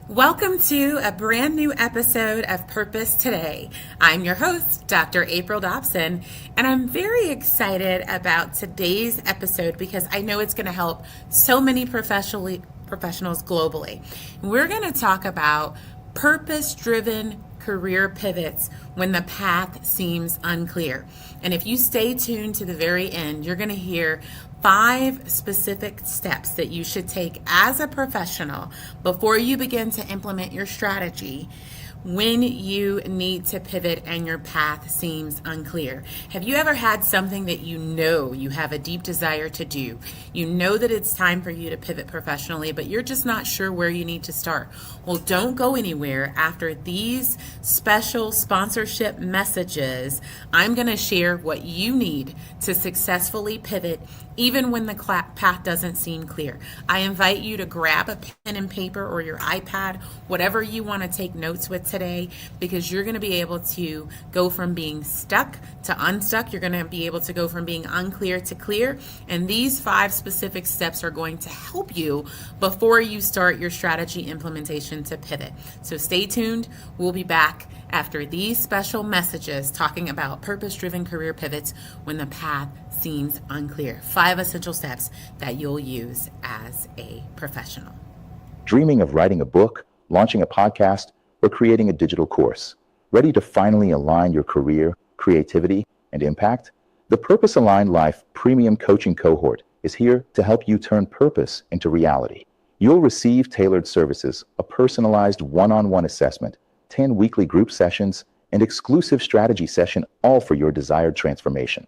Welcome to a brand new episode of Purpose Today. I'm your host, Dr. April Dobson, and I'm very excited about today's episode because I know it's going to help so many professionals globally. We're going to talk about purpose-driven career pivots when the path seems unclear. And if you stay tuned to the very end, you're going to hear 5 specific steps that you should take as a professional before you begin to implement your strategy when you need to pivot and your path seems unclear. Have you ever had something that you know you have a deep desire to do? You know that it's time for you to pivot professionally, but you're just not sure where you need to start. Well, don't go anywhere. After these special sponsorship messages, I'm going to share what you need to successfully pivot even when the path doesn't seem clear. I invite you to grab a pen and paper or your iPad, whatever you want to take notes with today, because you're going to be able to go from being stuck to unstuck. You're going to be able to go from being unclear to clear. And these 5 specific steps are going to help you before you start your strategy implementation to pivot. So stay tuned. We'll be back after these special messages talking about purpose-driven career pivots when the path seems unclear. 5 essential steps that you'll use as a professional. Dreaming of writing a book, launching a podcast, or creating a digital course? Ready to finally align your career, creativity, and impact? The Purpose Aligned Life Premium Coaching Cohort is here to help you turn purpose into reality. You'll receive tailored services, a personalized one-on-one assessment, 10 weekly group sessions, and exclusive strategy session, all for your desired transformation.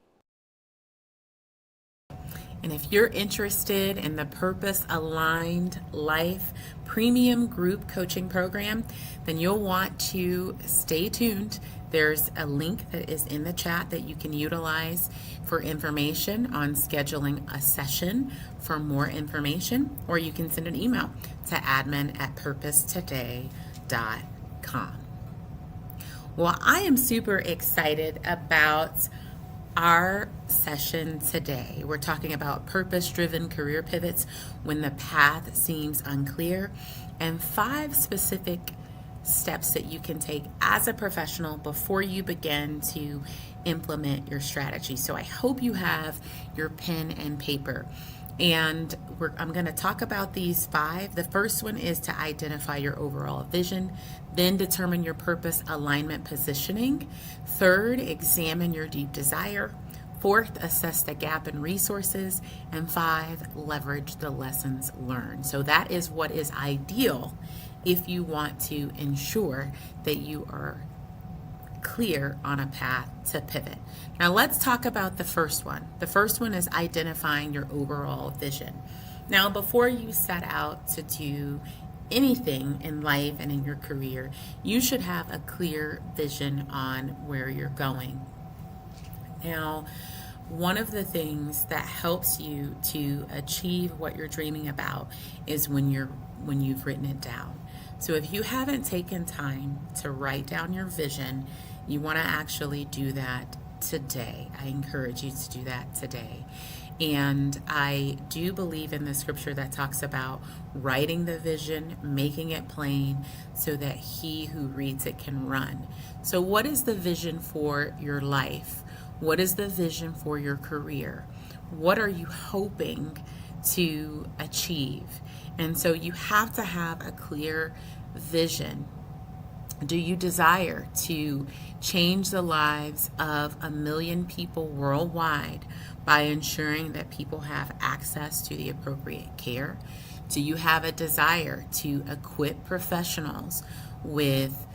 And if you're interested in the Purpose Aligned Life Premium Group Coaching Program, then you'll want to stay tuned. There's a link that is in the chat that you can utilize for information on scheduling a session for more information, or you can send an email to admin@purposetoday.com. Well, I am super excited about our session today. We're talking about purpose-driven career pivots when the path seems unclear, and 5 specific steps that you can take as a professional before you begin to implement your strategy. So I hope you have your pen and paper. And I'm going to talk about these 5. The first one is to identify your overall vision, then determine your purpose alignment positioning. 3rd, examine your deep desire. 4th, assess the gap in resources. And 5, leverage the lessons learned. So that is what is ideal if you want to ensure that you are clear on a path to pivot. Now let's talk about the first one. The first one is identifying your overall vision. Now, before you set out to do anything in life and in your career, you should have a clear vision on where you're going. Now, one of the things that helps you to achieve what you're dreaming about is when you've written it down. So if you haven't taken time to write down your vision, you want to actually do that today. I encourage you to do that today. And I do believe in the scripture that talks about writing the vision, making it plain, so that he who reads it can run. So what is the vision for your life? What is the vision for your career? What are you hoping to achieve? And so you have to have a clear vision. Do you desire to change the lives of 1 million people worldwide by ensuring that people have access to the appropriate care? Do you have a desire to equip professionals with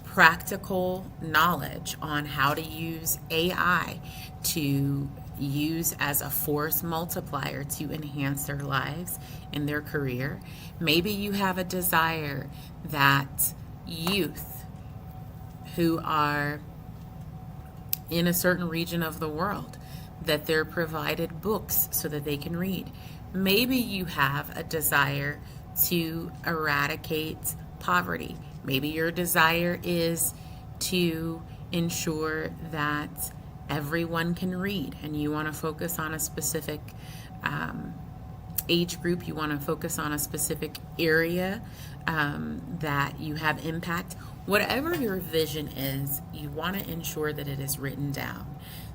practical knowledge on how to use AI to use as a force multiplier to enhance their lives and their career? Maybe you have a desire that youth who are in a certain region of the world, that they're provided books so that they can read. Maybe you have a desire to eradicate poverty. Maybe your desire is to ensure that everyone can read and you want to focus on a specific age group, you want to focus on a specific area that you have impact. Whatever your vision is, you want to ensure that it is written down.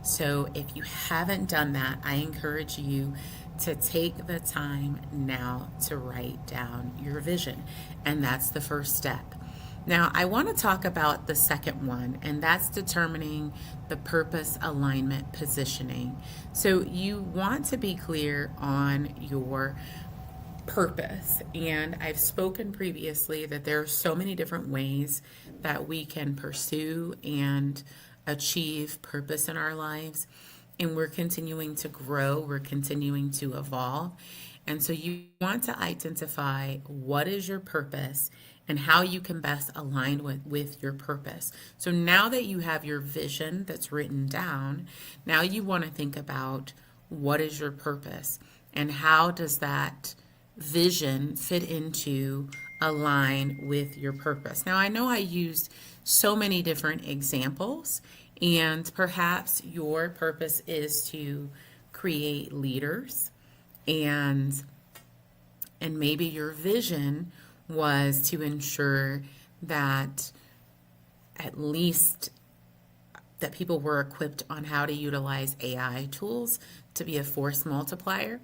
So if you haven't done that, I encourage you to take the time now to write down your vision. And that's the first step. Now, I want to talk about the second one, and that's determining the purpose, alignment, positioning. So, you want to be clear on your purpose. And I've spoken previously that there are so many different ways that we can pursue and achieve purpose in our lives. And we're continuing to grow, we're continuing to evolve. And so you want to identify what is your purpose and how you can best align with your purpose. So now that you have your vision that's written down, now you want to think about what is your purpose and how does that vision fit into align with your purpose. Now, I know I used so many different examples, and perhaps your purpose is to create leaders, and maybe your vision was to ensure that at least that people were equipped on how to utilize AI tools to be a force multiplier.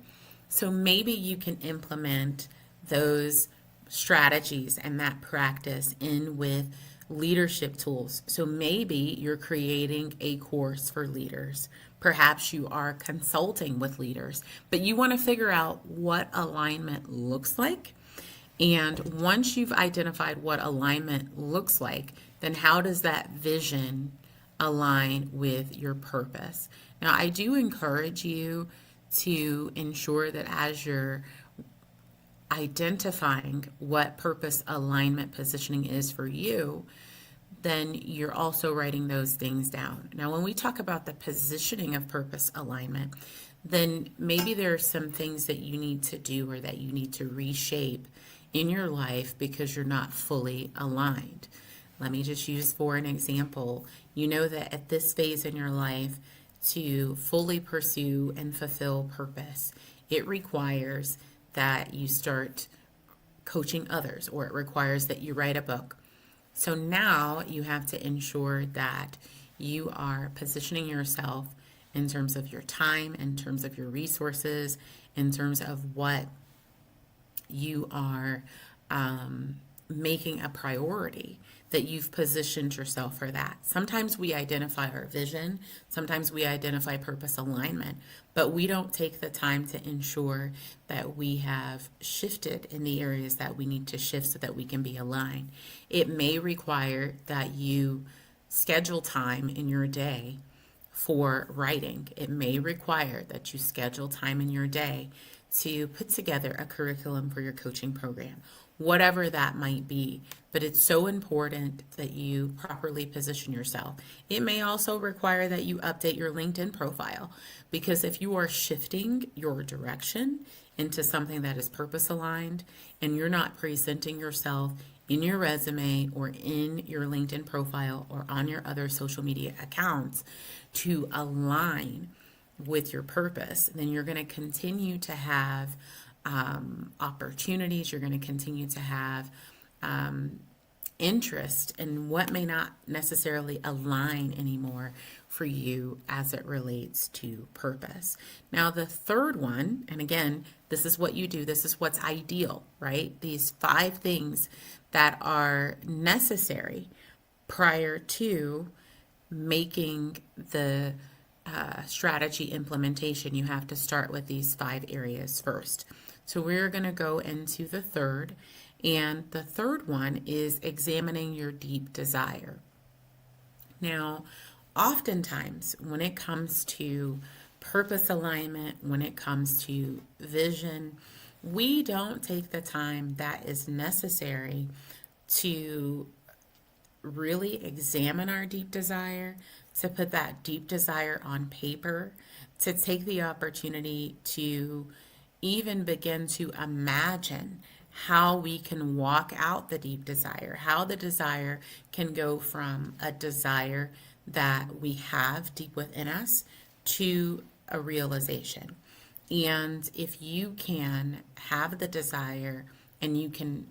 So maybe you can implement those strategies and that practice in with leadership tools. So maybe you're creating a course for leaders. Perhaps you are consulting with leaders, but you want to figure out what alignment looks like. And once you've identified what alignment looks like, then how does that vision align with your purpose? Now, I do encourage you to ensure that as you're identifying what purpose, alignment, positioning is for you, then you're also writing those things down. Now, when we talk about the positioning of purpose, alignment, then maybe there are some things that you need to do or that you need to reshape in your life because you're not fully aligned. Let me just use for an example. You know that at this phase in your life, to fully pursue and fulfill purpose, it requires that you start coaching others, or it requires that you write a book. So now you have to ensure that you are positioning yourself in terms of your time, in terms of your resources, in terms of what you are making a priority, that you've positioned yourself for that. Sometimes we identify our vision, sometimes we identify purpose alignment, but we don't take the time to ensure that we have shifted in the areas that we need to shift so that we can be aligned. It may require that you schedule time in your day for writing. It may require that you schedule time in your day to put together a curriculum for your coaching program, whatever that might be. But it's so important that you properly position yourself. It may also require that you update your LinkedIn profile, because if you are shifting your direction into something that is purpose aligned and you're not presenting yourself in your resume or in your LinkedIn profile or on your other social media accounts to align with your purpose, then you're going to continue to have opportunities. You're going to continue to have interest in what may not necessarily align anymore for you as it relates to purpose. Now, the third one, and again, this is what you do, this is what's ideal, right? These 5 things that are necessary prior to making the strategy implementation. You have to start with these 5 areas first. So we're going to go into the third, and the third one is examining your deep desire. Now, oftentimes when it comes to purpose alignment, when it comes to vision, we don't take the time that is necessary to really examine our deep desire, to put that deep desire on paper, to take the opportunity to even begin to imagine how we can walk out the deep desire, how the desire can go from a desire that we have deep within us to a realization. And if you can have the desire and you can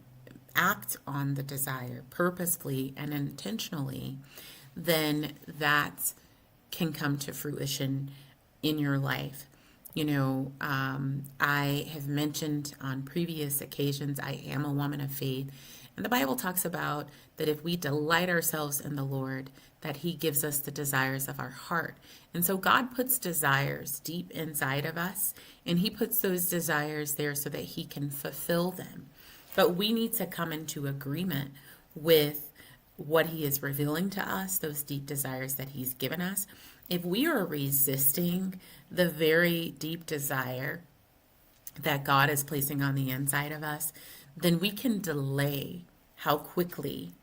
act on the desire purposefully and intentionally, then that can come to fruition in your life. I have mentioned on previous occasions, I am a woman of faith. And the Bible talks about that if we delight ourselves in the Lord, that He gives us the desires of our heart. And so God puts desires deep inside of us, and He puts those desires there so that He can fulfill them. But we need to come into agreement with what He is revealing to us, those deep desires that He's given us. If we are resisting the very deep desire that God is placing on the inside of us, then we can delay how quickly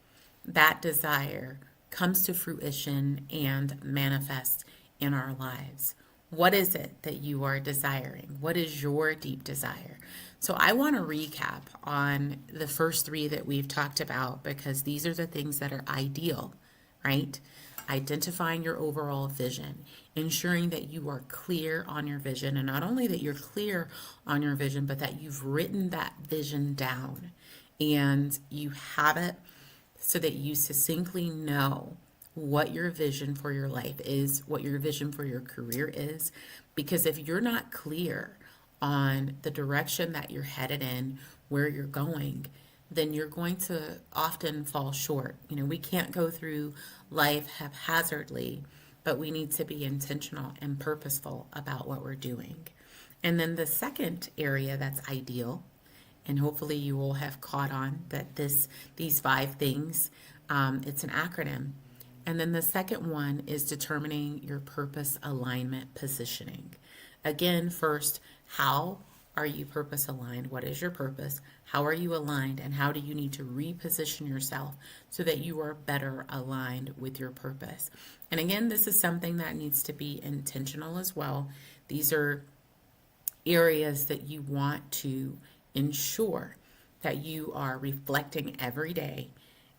that desire comes to fruition and manifests in our lives. What is it that you are desiring? What is your deep desire? So I want to recap on the first three that we've talked about, because these are the things that are ideal, right? Identifying your overall vision, ensuring that you are clear on your vision, and not only that you're clear on your vision, but that you've written that vision down and you have it so that you succinctly know what your vision for your life is, what your vision for your career is. Because if you're not clear on the direction that you're headed in, where you're going, then you're going to often fall short. We can't go through life haphazardly, but we need to be intentional and purposeful about what we're doing. And then the second area that's ideal, and hopefully you will have caught on that these 5 things, it's an acronym. And then the second one is determining your purpose alignment positioning. Again, first, how are you purpose aligned? What is your purpose? How are you aligned? And how do you need to reposition yourself so that you are better aligned with your purpose? And again, this is something that needs to be intentional as well. These are areas that you want to ensure that you are reflecting every day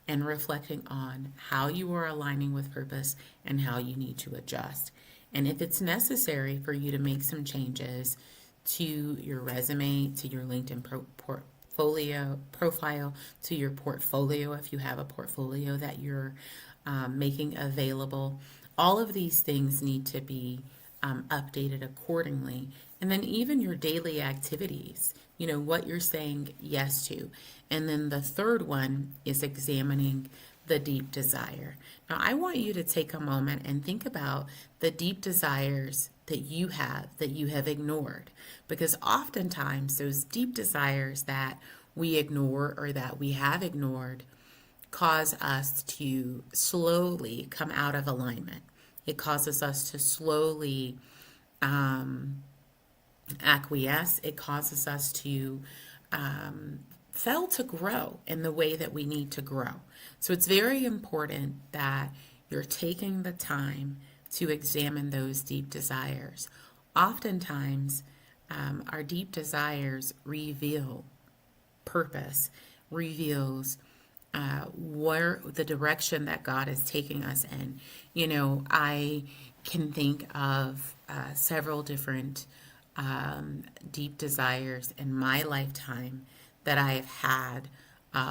and reflecting on how you are aligning with purpose and how you need to adjust. And if it's necessary for you to make some changes to your resume, to your LinkedIn portfolio profile, to your portfolio, if you have a portfolio that you're making available, all of these things need to be updated accordingly. And then even your daily activities, what you're saying yes to. And then the third one is examining the deep desire. Now, I want you to take a moment and think about the deep desires that you have ignored, because oftentimes those deep desires that we ignore or that we have ignored cause us to slowly come out of alignment. It causes us to slowly acquiesce. It causes us to fail to grow in the way that we need to grow. So it's very important that you're taking the time to examine those deep desires. Oftentimes, our deep desires reveal purpose, reveals where the direction that God is taking us in. I can think of several different deep desires in my lifetime that I have had.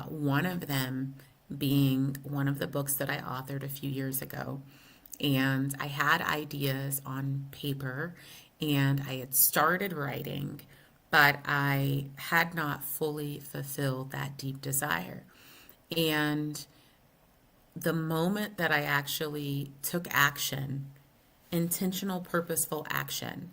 One of them being one of the books that I authored a few years ago. And I had ideas on paper and I had started writing, but I had not fully fulfilled that deep desire. And the moment that I actually took action, intentional, purposeful action,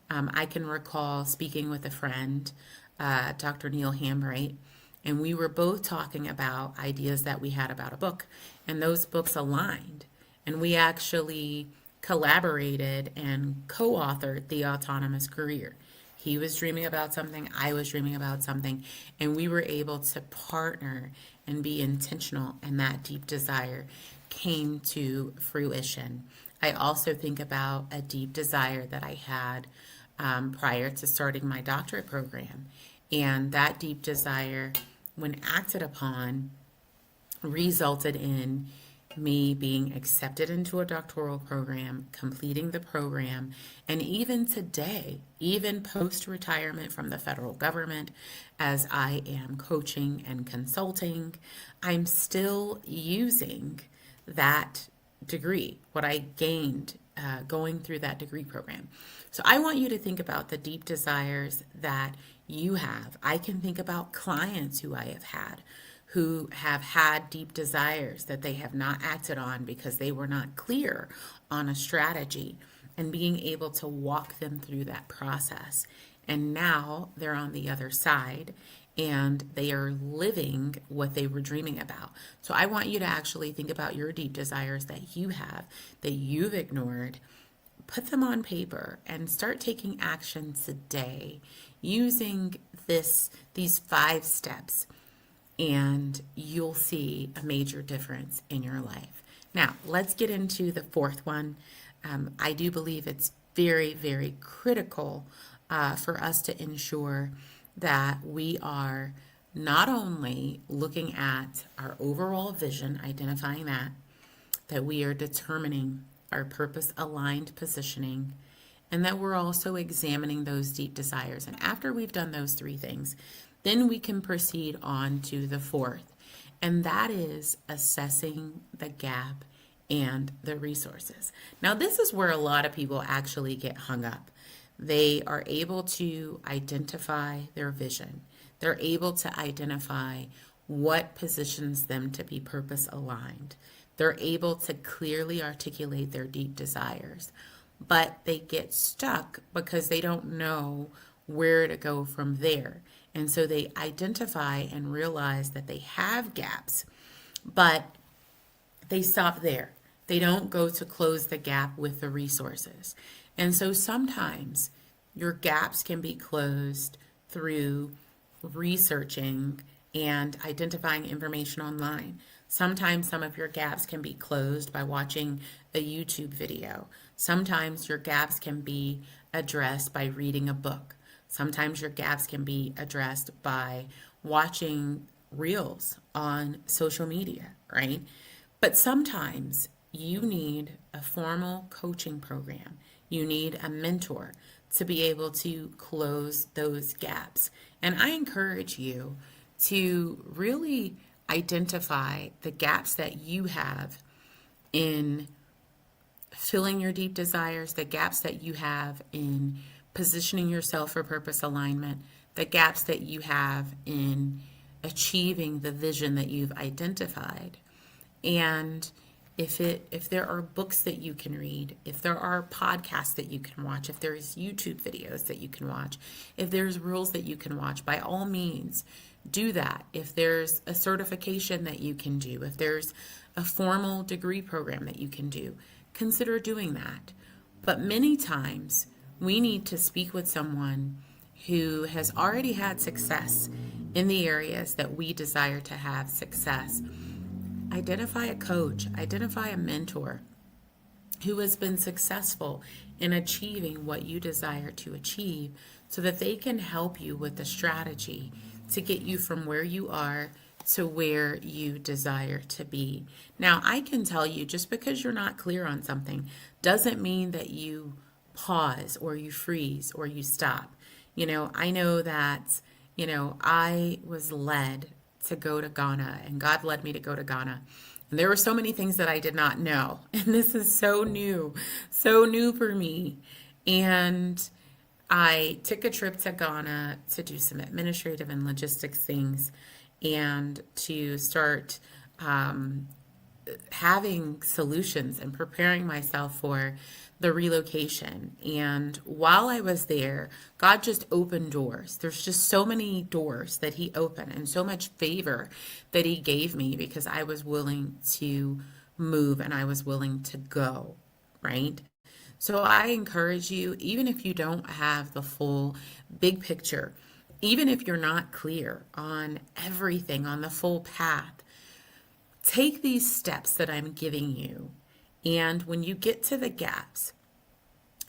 I can recall speaking with a friend, Dr. Neil Hambright, and we were both talking about ideas that we had about a book, and those books aligned. And we actually collaborated and co-authored The Autonomous Career. He was dreaming about something, I was dreaming about something, and we were able to partner and be intentional, and that deep desire came to fruition. I also think about a deep desire that I had prior to starting my doctorate program. And that deep desire, when acted upon, resulted in me being accepted into a doctoral program, completing the program, and even today, even post retirement from the federal government, as I am coaching and consulting, I'm still using that degree, what I gained going through that degree program. So I want you to think about the deep desires that you have. I can think about clients who I have had who have had deep desires that they have not acted on because they were not clear on a strategy, and being able to walk them through that process. And now they're on the other side and they are living what they were dreaming about. So I want you to actually think about your deep desires that you have, that you've ignored. Put them on paper and start taking action today using these 5 steps, and you'll see a major difference in your life. Now, let's get into the 4th one. I do believe it's very, very critical for us to ensure that we are not only looking at our overall vision, identifying that we are determining our purpose aligned positioning, and that we're also examining those deep desires. And after we've done those 3 things, then we can proceed on to the 4th, and that is assessing the gap and the resources. Now, this is where a lot of people actually get hung up. They are able to identify their vision. They're able to identify what positions them to be purpose aligned. They're able to clearly articulate their deep desires, but they get stuck because they don't know where to go from there. And so they identify and realize that they have gaps, but they stop there. They don't go to close the gap with the resources. And so sometimes your gaps can be closed through researching and identifying information online. Sometimes some of your gaps can be closed by watching a YouTube video. Sometimes your gaps can be addressed by reading a book. Sometimes your gaps can be addressed by watching reels on social media, right? But sometimes you need a formal coaching program. You need a mentor to be able to close those gaps. And I encourage you to really identify the gaps that you have in filling your deep desires, the gaps that you have in positioning yourself for purpose alignment, the gaps that you have in achieving the vision that you've identified. And if there are books that you can read, if there are podcasts that you can watch, if there's YouTube videos that you can watch, if there's rules that you can watch, by all means, do that. If there's a certification that you can do, if there's a formal degree program that you can do, consider doing that. But many times, we need to speak with someone who has already had success in the areas that we desire to have success. Identify a coach, identify a mentor who has been successful in achieving what you desire to achieve, so that they can help you with the strategy to get you from where you are to where you desire to be. Now, I can tell you, just because you're not clear on something doesn't mean that you pause or you freeze or you stop. I know that, I was led to go to Ghana, and God led me to go to Ghana. And there were so many things that I did not know. And this is so new for me. And I took a trip to Ghana to do some administrative and logistics things, and to start having solutions and preparing myself for the relocation. And while I was there, God just opened doors. There's just so many doors that He opened, and so much favor that He gave me, because I was willing to move and I was willing to go, right? So I encourage you, even if you don't have the full big picture, even if you're not clear on everything, on the full path, take these steps that I'm giving you. And when you get to the gaps,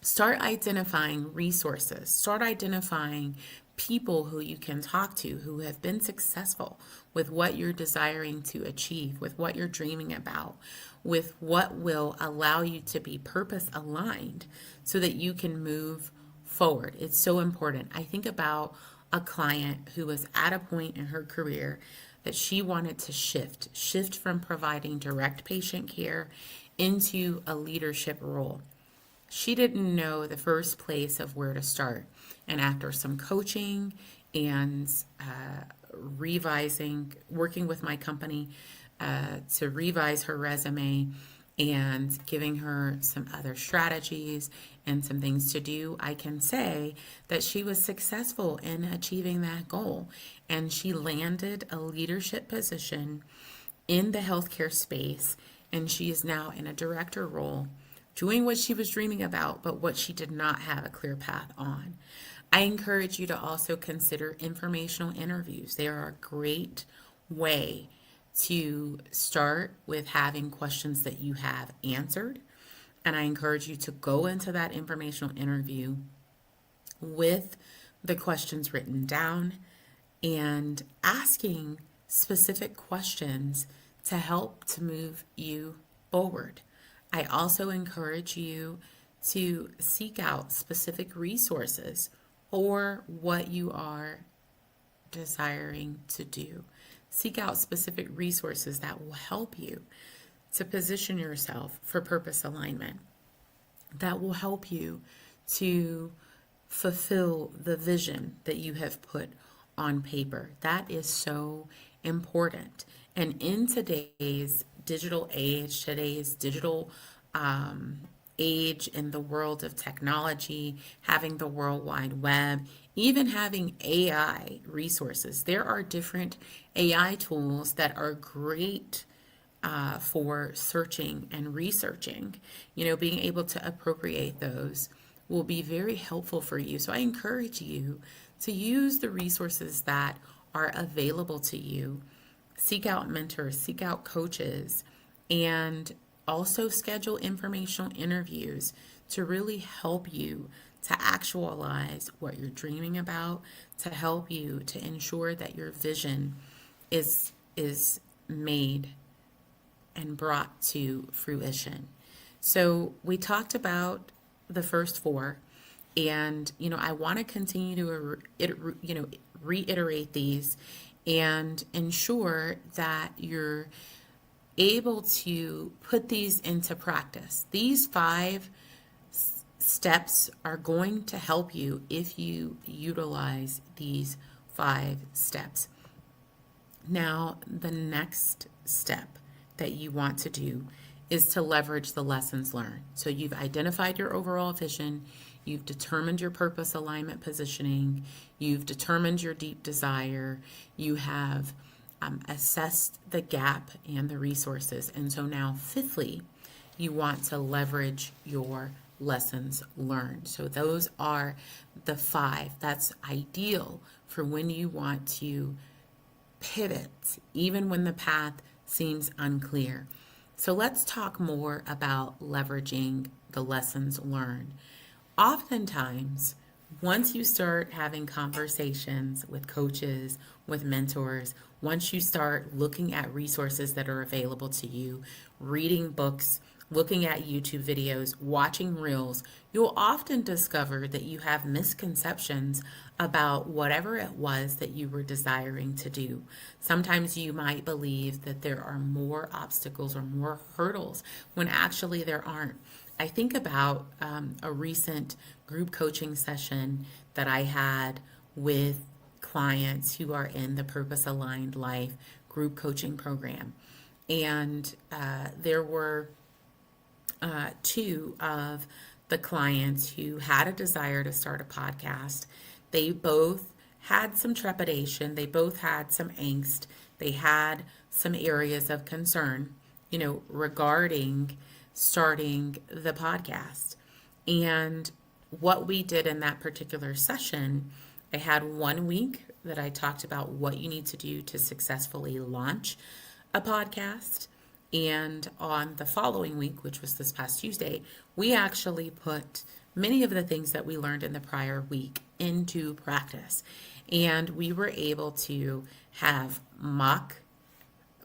start identifying resources, start identifying people who you can talk to who have been successful with what you're desiring to achieve, with what you're dreaming about, with what will allow you to be purpose aligned so that you can move forward. It's so important. I think about a client who was at a point in her career that she wanted to shift from providing direct patient care into a leadership role. She didn't know the first place of where to start. And after some coaching and revising, working with my company to revise her resume and giving her some other strategies and some things to do, I can say that she was successful in achieving that goal. And she landed a leadership position in the healthcare space, and she is now in a director role doing what she was dreaming about, but what she did not have a clear path on. I encourage you to also consider informational interviews. They are a great way to start with having questions that you have answered. And I encourage you to go into that informational interview with the questions written down and asking specific questions to help to move you forward. I also encourage you to seek out specific resources for what you are desiring to do. Seek out specific resources that will help you to position yourself for purpose alignment, that will help you to fulfill the vision that you have put on paper. That is so important. And in today's digital age, today's digital age in the world of technology, having the World Wide Web, even having AI resources, there are different AI tools that are great for searching and researching. Being able to appropriate those will be very helpful for you. So I encourage you to use the resources that are available to you. Seek out mentors, seek out coaches, and also schedule informational interviews to really help you to actualize what you're dreaming about, to help you to ensure that your vision is made and brought to fruition. So we talked about the first four, and I want to continue to reiterate these and ensure that you're able to put these into practice. These 5 steps are going to help you if you utilize these 5 steps. Now, the next step that you want to do is to leverage the lessons learned. So you've identified your overall vision, you've determined your purpose alignment positioning, you've determined your deep desire, you have assessed the gap and the resources. And so now, fifthly, you want to leverage your lessons learned. So those are the 5. That's ideal for when you want to pivot, even when the path seems unclear. So let's talk more about leveraging the lessons learned. Oftentimes, once you start having conversations with coaches, with mentors, once you start looking at resources that are available to you, reading books, looking at YouTube videos, watching reels, you'll often discover that you have misconceptions about whatever it was that you were desiring to do. Sometimes you might believe that there are more obstacles or more hurdles when actually there aren't. I think about a recent group coaching session that I had with clients who are in the Purpose Aligned Life group coaching program. And there were 2 of the clients who had a desire to start a podcast. They both had some trepidation, they both had some angst, they had some areas of concern, regarding starting the podcast. And what we did in that particular session, I had 1 week that I talked about what you need to do to successfully launch a podcast. And on the following week, which was this past Tuesday, we actually put many of the things that we learned in the prior week into practice. And we were able to have mock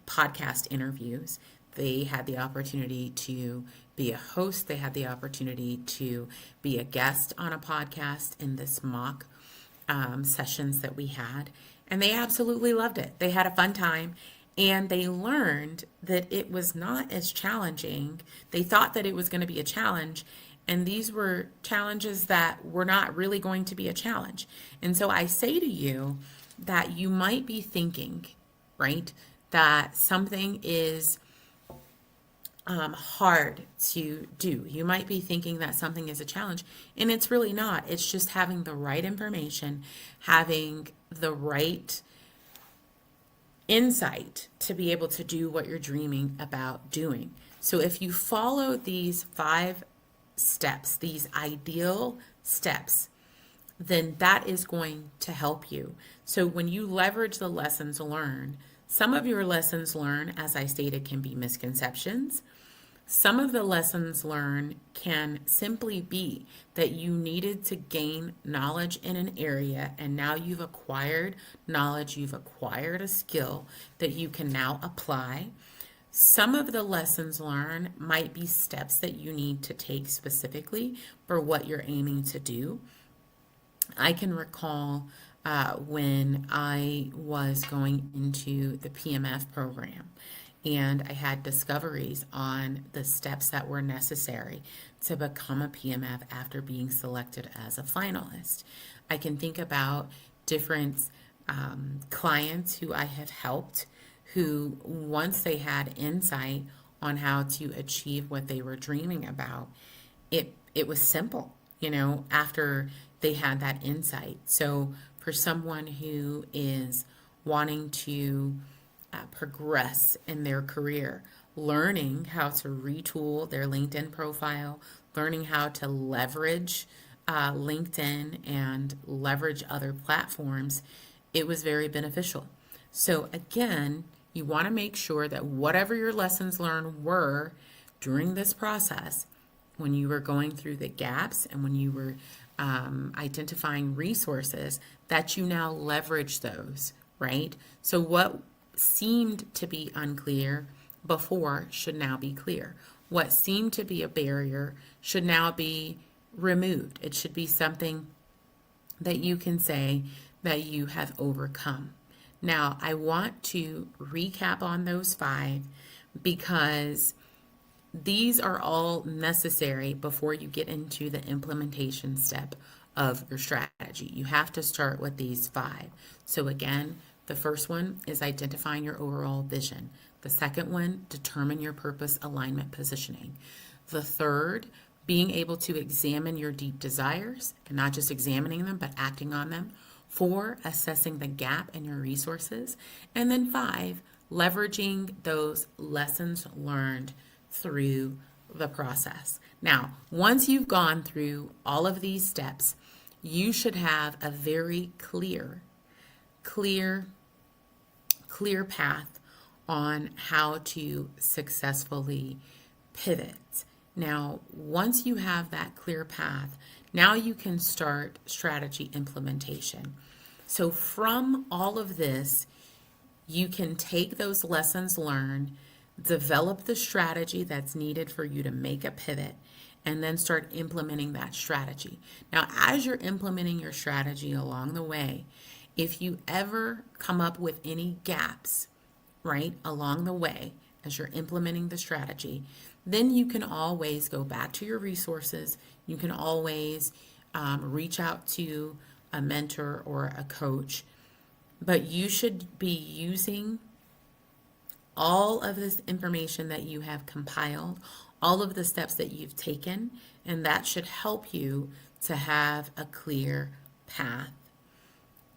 podcast interviews. They had the opportunity to be a host, they had the opportunity to be a guest on a podcast in this mock sessions that we had, and they absolutely loved it. They had a fun time, and they learned that it was not as challenging. They thought that it was going to be a challenge, and these were challenges that were not really going to be a challenge. And so I say to you that you might be thinking, right, that something is hard to do. You might be thinking that something is a challenge, and it's really not. It's just having the right information, having the right insight to be able to do what you're dreaming about doing. So if you follow these 5 steps, these ideal steps, then that is going to help you. So when you leverage the lessons learned, some of your lessons learned, as I stated, can be misconceptions. Some of the lessons learned can simply be that you needed to gain knowledge in an area, and now you've acquired knowledge, you've acquired a skill that you can now apply. Some of the lessons learned might be steps that you need to take specifically for what you're aiming to do. I can recall when I was going into the PMF program, and I had discoveries on the steps that were necessary to become a PMF after being selected as a finalist. I can think about different clients who I have helped who, once they had insight on how to achieve what they were dreaming about, it was simple, after they had that insight. So for someone who is wanting to progress in their career, learning how to retool their LinkedIn profile, learning how to leverage LinkedIn and leverage other platforms, it was very beneficial. So again, you want to make sure that whatever your lessons learned were during this process, when you were going through the gaps and when you were identifying resources, that you now leverage those, right? So what seemed to be unclear before should now be clear. What seemed to be a barrier should now be removed. It should be something that you can say that you have overcome. Now, I want to recap on those 5 because these are all necessary before you get into the implementation step of your strategy. You have to start with these 5. So again, the first one is identifying your overall vision. The second one, determine your purpose, alignment, positioning. The third, being able to examine your deep desires, and not just examining them, but acting on them. 4, assessing the gap in your resources. And then 5, leveraging those lessons learned through the process. Now, once you've gone through all of these steps, you should have a very clear path on how to successfully pivot. Now, once you have that clear path, now you can start strategy implementation. So from all of this, you can take those lessons learned, develop the strategy that's needed for you to make a pivot, and then start implementing that strategy. Now, as you're implementing your strategy along the way, if you ever come up with any gaps, right, along the way, as you're implementing the strategy, then you can always go back to your resources. You can always reach out to a mentor or a coach, but you should be using all of this information that you have compiled, all of the steps that you've taken, and that should help you to have a clear path.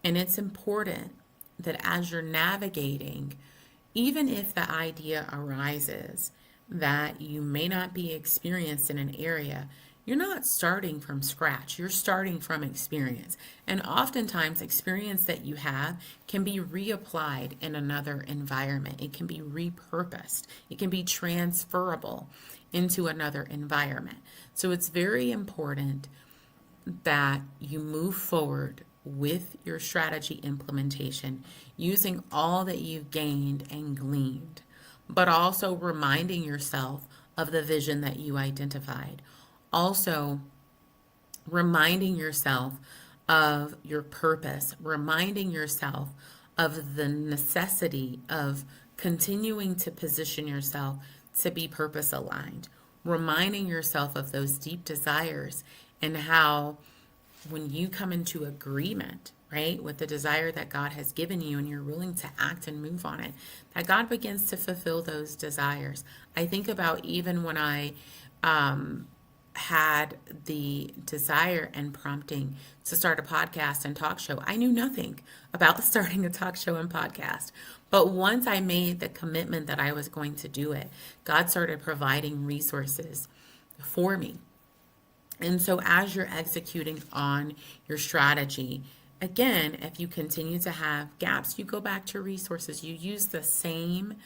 And it's important that as you're navigating, even if the idea arises that you may not be experienced in an area, you're not starting from scratch. You're starting from experience. And oftentimes, experience that you have can be reapplied in another environment. It can be repurposed. It can be transferable into another environment. So it's very important that you move forward with your strategy implementation using all that you've gained and gleaned, but also reminding yourself of the vision that you identified. Also, reminding yourself of your purpose, reminding yourself of the necessity of continuing to position yourself to be purpose aligned, reminding yourself of those deep desires and how when you come into agreement, right, with the desire that God has given you and you're willing to act and move on it, that God begins to fulfill those desires. I think about even when I had the desire and prompting to start a podcast and talk show. I knew nothing about starting a talk show and podcast. But once I made the commitment that I was going to do it, God started providing resources for me. And so as you're executing on your strategy, again, if you continue to have gaps, you go back to resources. You use the same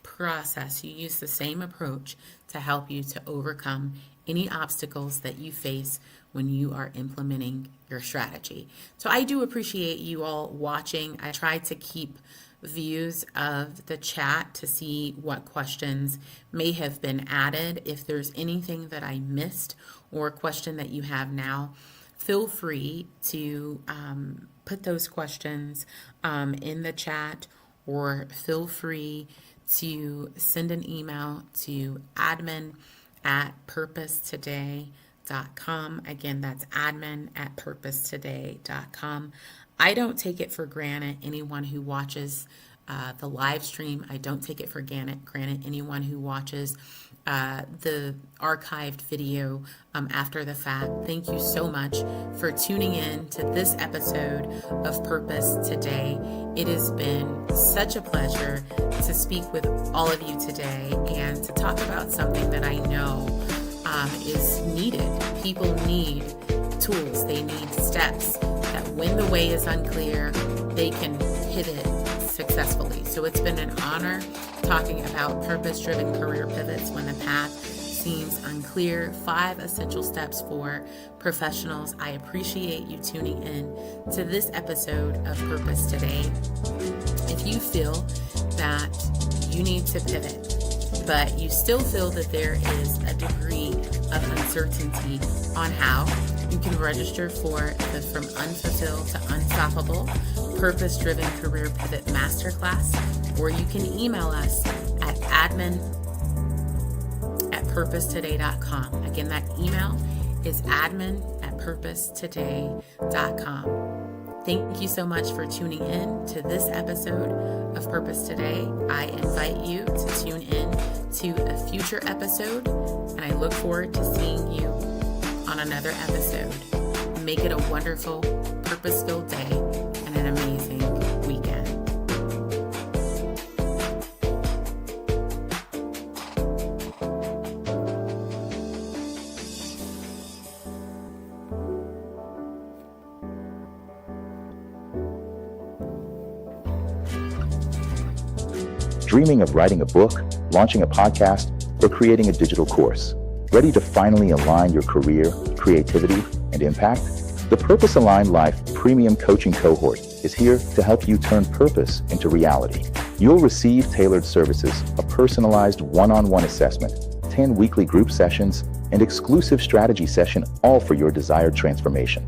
process, you use the same approach to help you to overcome any obstacles that you face when you are implementing your strategy. So I do appreciate you all watching. I try to keep views of the chat to see what questions may have been added. If there's anything that I missed or a question that you have now, feel free to put those questions in the chat, or feel free to send an email to admin@purposetoday.com. Again, that's admin@purposetoday.com. I don't take it for granted anyone who watches the live stream. I don't take it for granted anyone who watches the archived video after the fact. Thank you so much for tuning in to this episode of Purpose Today. It has been such a pleasure to speak with all of you today and to talk about something that I know is needed. People need tools, they need steps that when the way is unclear, they can pivot successfully. So it's been an honor talking about purpose-driven career pivots when the path seems unclear. 5 essential steps for professionals. I appreciate you tuning in to this episode of Purpose Today. If you feel that you need to pivot, but you still feel that there is a degree of uncertainty on how, you can register for the From Unfulfilled to Unstoppable Purpose-Driven Career Pivot Masterclass, or you can email us at admin@purposetoday.com. Again, that email is admin@purposetoday.com. Thank you so much for tuning in to this episode of Purpose Today. I invite you to tune in to a future episode, and I look forward to seeing you on another episode. Make it a wonderful, purpose-filled day and an amazing weekend. Dreaming of writing a book, launching a podcast, or creating a digital course? Ready to finally align your career, creativity, and impact? The Purpose Aligned Life Premium Coaching Cohort is here to help you turn purpose into reality. You'll receive tailored services, a personalized one-on-one assessment, 10 weekly group sessions, and exclusive strategy session, all for your desired transformation.